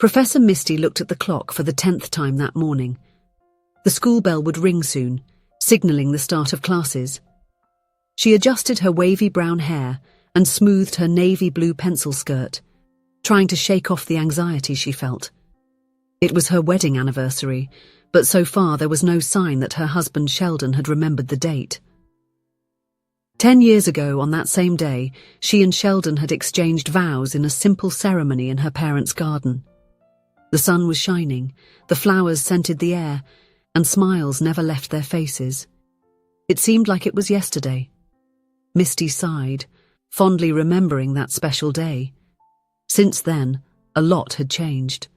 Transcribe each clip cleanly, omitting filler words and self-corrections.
Professor Misty looked at the clock for the 10th time that morning. The school bell would ring soon, signalling the start of classes. She adjusted her wavy brown hair and smoothed her navy blue pencil skirt, trying to shake off the anxiety she felt. It was her wedding anniversary, but so far there was no sign that her husband Sheldon had remembered the date. 10 years ago, on that same day, she and Sheldon had exchanged vows in a simple ceremony in her parents' garden. The sun was shining, the flowers scented the air, and smiles never left their faces. It seemed like it was yesterday. Misty sighed, fondly remembering that special day. Since then, a lot had changed.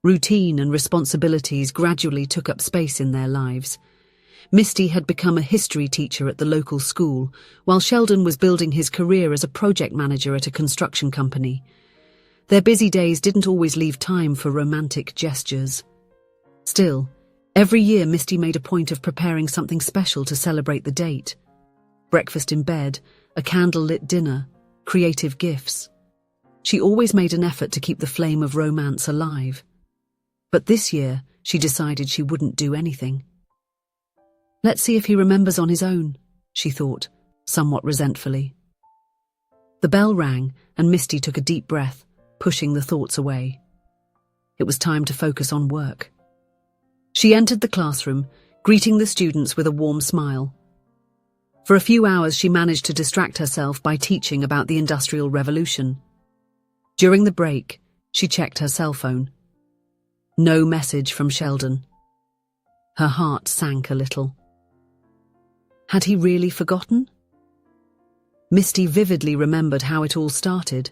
Routine and responsibilities gradually took up space in their lives. Misty had become a history teacher at the local school, while Sheldon was building his career as a project manager at a construction company. Their busy days didn't always leave time for romantic gestures. Still, every year Misty made a point of preparing something special to celebrate the date. Breakfast in bed, a candle-lit dinner, creative gifts. She always made an effort to keep the flame of romance alive. But this year, she decided she wouldn't do anything. Let's see if he remembers on his own, she thought, somewhat resentfully. The bell rang, and Misty took a deep breath, pushing the thoughts away. It was time to focus on work. She entered the classroom, greeting the students with a warm smile. For a few hours she managed to distract herself by teaching about the Industrial Revolution. During the break, she checked her cell phone. No message from Sheldon. Her heart sank a little. Had he really forgotten? Misty vividly remembered how it all started,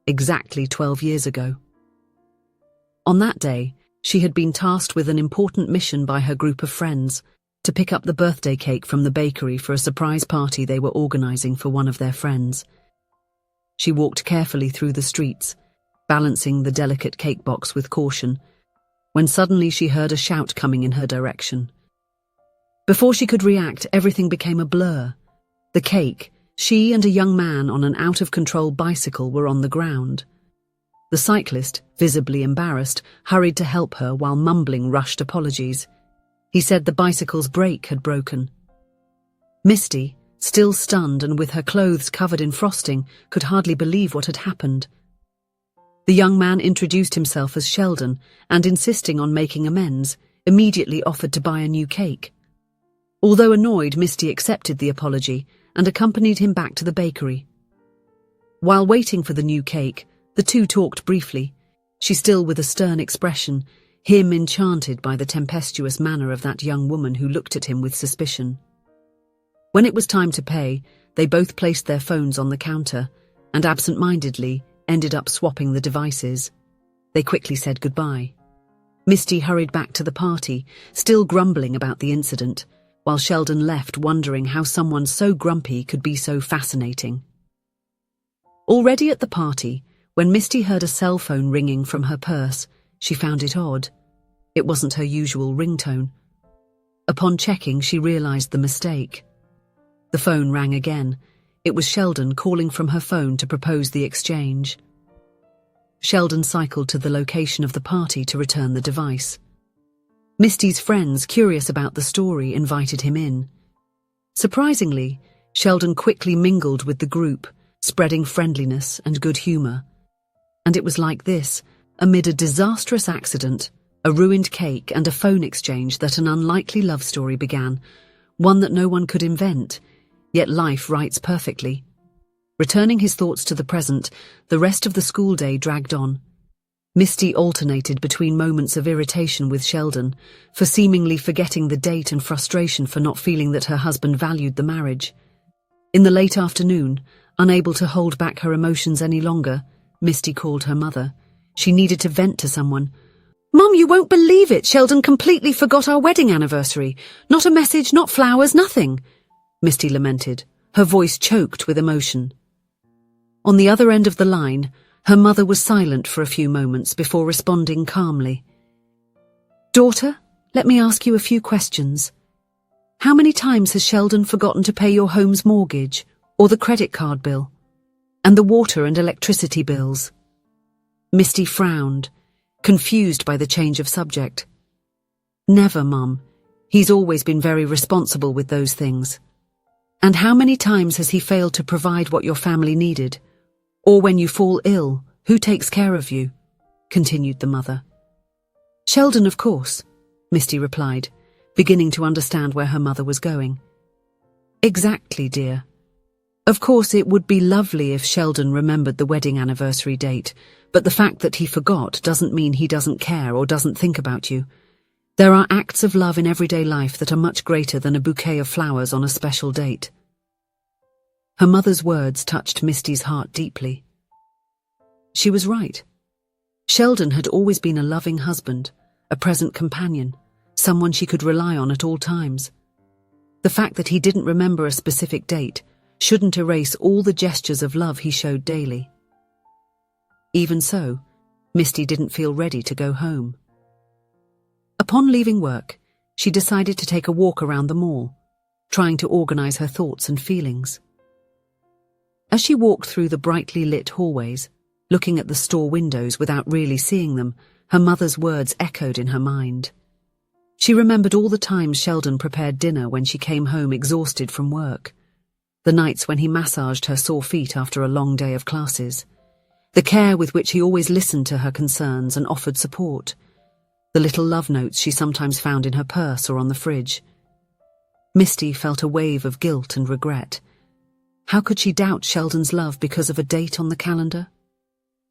exactly 12 years ago. On that day, she had been tasked with an important mission by her group of friends to pick up the birthday cake from the bakery for a surprise party they were organizing for one of their friends. She walked carefully through the streets, balancing the delicate cake box with caution, when suddenly she heard a shout coming in her direction. Before she could react, everything became a blur. The cake, she and a young man on an out-of-control bicycle were on the ground. The cyclist, visibly embarrassed, hurried to help her while mumbling rushed apologies. He said the bicycle's brake had broken. Misty, still stunned and with her clothes covered in frosting, could hardly believe what had happened. The young man introduced himself as Sheldon and, insisting on making amends, immediately offered to buy a new cake. Although annoyed, Misty accepted the apology and accompanied him back to the bakery. While waiting for the new cake, the two talked briefly, she still with a stern expression, him enchanted by the tempestuous manner of that young woman who looked at him with suspicion. When it was time to pay, they both placed their phones on the counter and absent-mindedly ended up swapping the devices. They quickly said goodbye. Misty hurried back to the party, still grumbling about the incident, while Sheldon left wondering how someone so grumpy could be so fascinating. Already at the party, when Misty heard a cell phone ringing from her purse, she found it odd. It wasn't her usual ringtone. Upon checking, she realized the mistake. The phone rang again. It was Sheldon calling from her phone to propose the exchange. Sheldon cycled to the location of the party to return the device. Misty's friends, curious about the story, invited him in. Surprisingly, Sheldon quickly mingled with the group, spreading friendliness and good humor. And it was like this, amid a disastrous accident, a ruined cake and a phone exchange, that an unlikely love story began, one that no one could invent, yet life writes perfectly. Returning his thoughts to the present, the rest of the school day dragged on. Misty alternated between moments of irritation with Sheldon for seemingly forgetting the date and frustration for not feeling that her husband valued the marriage. In the late afternoon, unable to hold back her emotions any longer, Misty called her mother. She needed to vent to someone. "Mum, you won't believe it. Sheldon completely forgot our wedding anniversary. Not a message, not flowers, nothing," Misty lamented, her voice choked with emotion. On the other end of the line, her mother was silent for a few moments before responding calmly. "Daughter, let me ask you a few questions. How many times has Sheldon forgotten to pay your home's mortgage, or the credit card bill, and the water and electricity bills?" Misty frowned. confused by the change of subject. Never, Mum. He's always been very responsible with those things. And how many times has he failed to provide what your family needed? Or when you fall ill, who takes care of you? Continued the mother. Sheldon, of course, Misty replied, beginning to understand where her mother was going. Exactly, dear. Of course, it would be lovely if Sheldon remembered the wedding anniversary date, but the fact that he forgot doesn't mean he doesn't care or doesn't think about you. There are acts of love in everyday life that are much greater than a bouquet of flowers on a special date. Her mother's words touched Misty's heart deeply. She was right. Sheldon had always been a loving husband, a present companion, someone she could rely on at all times. The fact that he didn't remember a specific date shouldn't erase all the gestures of love he showed daily. Even so, Misty didn't feel ready to go home. Upon leaving work, she decided to take a walk around the mall, trying to organize her thoughts and feelings. As she walked through the brightly lit hallways, looking at the store windows without really seeing them, her mother's words echoed in her mind. She remembered all the times Sheldon prepared dinner when she came home exhausted from work, the nights when he massaged her sore feet after a long day of classes, the care with which he always listened to her concerns and offered support, the little love notes she sometimes found in her purse or on the fridge. Misty felt a wave of guilt and regret. How could she doubt Sheldon's love because of a date on the calendar?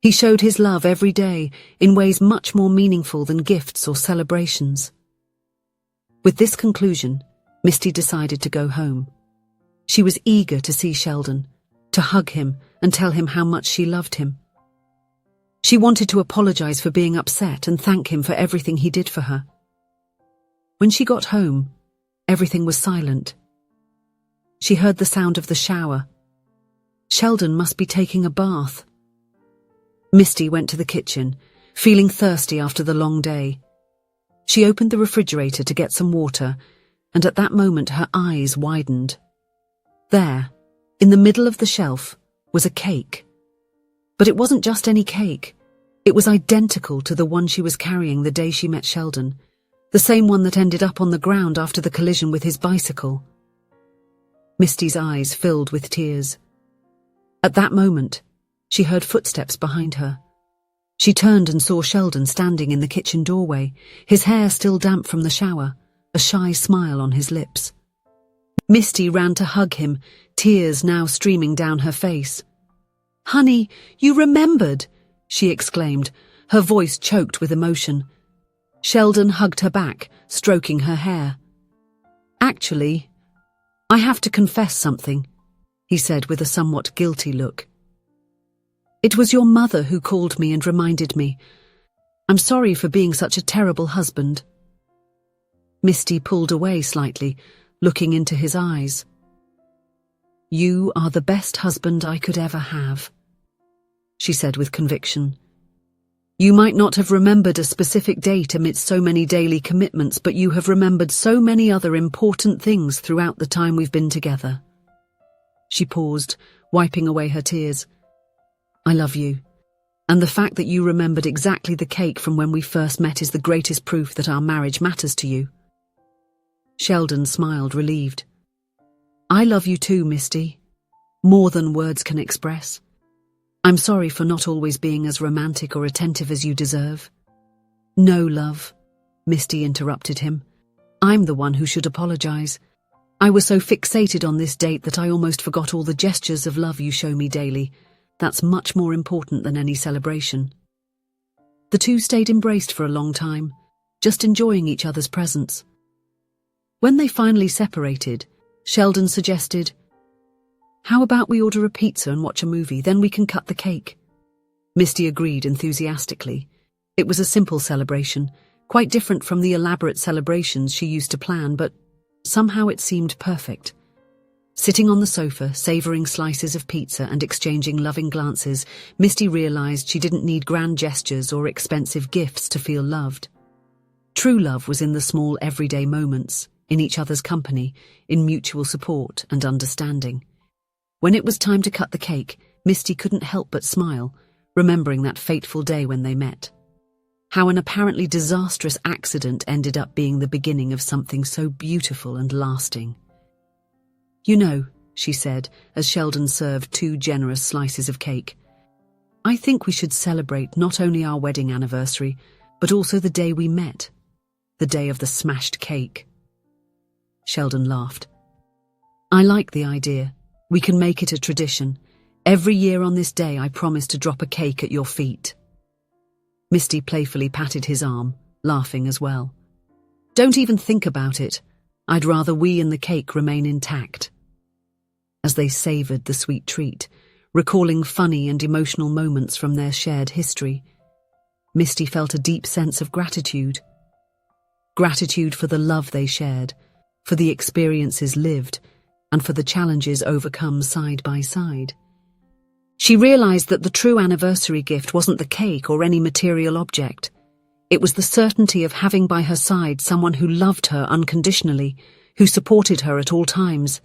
He showed his love every day in ways much more meaningful than gifts or celebrations. With this conclusion, Misty decided to go home. She was eager to see Sheldon, to hug him and tell him how much she loved him. She wanted to apologize for being upset and thank him for everything he did for her. When she got home, everything was silent. She heard the sound of the shower. Sheldon must be taking a bath. Misty went to the kitchen, feeling thirsty after the long day. She opened the refrigerator to get some water, and at that moment her eyes widened. There, in the middle of the shelf, was a cake. But it wasn't just any cake. It was identical to the one she was carrying the day she met Sheldon, the same one that ended up on the ground after the collision with his bicycle. Misty's eyes filled with tears. At that moment, she heard footsteps behind her. She turned and saw Sheldon standing in the kitchen doorway, his hair still damp from the shower, a shy smile on his lips. Misty ran to hug him, tears now streaming down her face. "Honey, you remembered!" she exclaimed, her voice choked with emotion. Sheldon hugged her back, stroking her hair. "Actually, I have to confess something," he said with a somewhat guilty look. "It was your mother who called me and reminded me. I'm sorry for being such a terrible husband." Misty pulled away slightly, looking into his eyes. "You are the best husband I could ever have," she said with conviction. "You might not have remembered a specific date amidst so many daily commitments, but you have remembered so many other important things throughout the time we've been together." She paused, wiping away her tears. "I love you, and the fact that you remembered exactly the cake from when we first met is the greatest proof that our marriage matters to you." Sheldon smiled, relieved. "I love you too, Misty. More than words can express. I'm sorry for not always being as romantic or attentive as you deserve." "No, love," Misty interrupted him. "I'm the one who should apologize. I was so fixated on this date that I almost forgot all the gestures of love you show me daily. That's much more important than any celebration." The two stayed embraced for a long time, just enjoying each other's presence. When they finally separated, Sheldon suggested, "How about we order a pizza and watch a movie, then we can cut the cake?" Misty agreed enthusiastically. It was a simple celebration, quite different from the elaborate celebrations she used to plan, but somehow it seemed perfect. Sitting on the sofa, savoring slices of pizza and exchanging loving glances, Misty realized she didn't need grand gestures or expensive gifts to feel loved. True love was in the small everyday moments, in each other's company, in mutual support and understanding. When it was time to cut the cake, Misty couldn't help but smile, remembering that fateful day when they met. How an apparently disastrous accident ended up being the beginning of something so beautiful and lasting. "You know," she said, as Sheldon served 2 generous slices of cake, "I think we should celebrate not only our wedding anniversary, but also the day we met, the day of the smashed cake." Sheldon laughed. "I like the idea. We can make it a tradition. Every year on this day I promise to drop a cake at your feet." Misty playfully patted his arm, laughing as well. "Don't even think about it. I'd rather we and the cake remain intact." As they savoured the sweet treat, recalling funny and emotional moments from their shared history, Misty felt a deep sense of gratitude. Gratitude for the love they shared, for the experiences lived, and for the challenges overcome side by side. She realized that the true anniversary gift wasn't the cake or any material object. It was the certainty of having by her side someone who loved her unconditionally, who supported her at all times,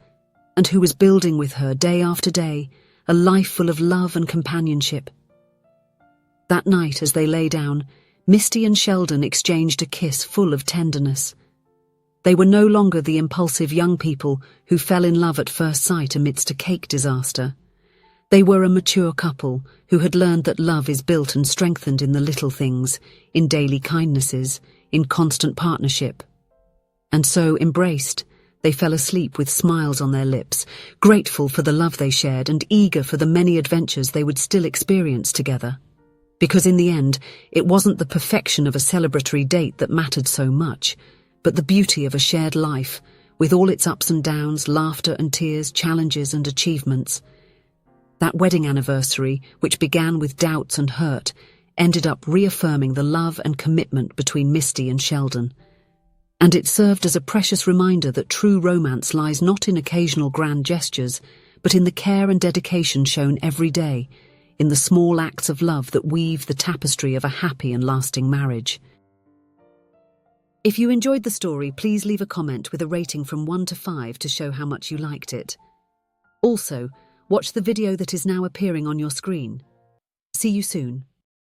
and who was building with her day after day a life full of love and companionship. That night, as they lay down, Misty and Sheldon exchanged a kiss full of tenderness. They were no longer the impulsive young people who fell in love at first sight amidst a cake disaster. They were a mature couple who had learned that love is built and strengthened in the little things, in daily kindnesses, in constant partnership. And so, embraced, they fell asleep with smiles on their lips, grateful for the love they shared and eager for the many adventures they would still experience together. Because in the end, it wasn't the perfection of a celebratory date that mattered so much, but the beauty of a shared life, with all its ups and downs, laughter and tears, challenges and achievements. That wedding anniversary, which began with doubts and hurt, ended up reaffirming the love and commitment between Misty and Sheldon. And it served as a precious reminder that true romance lies not in occasional grand gestures, but in the care and dedication shown every day, in the small acts of love that weave the tapestry of a happy and lasting marriage. If you enjoyed the story, please leave a comment with a rating from 1 to 5 to show how much you liked it. Also, watch the video that is now appearing on your screen. See you soon.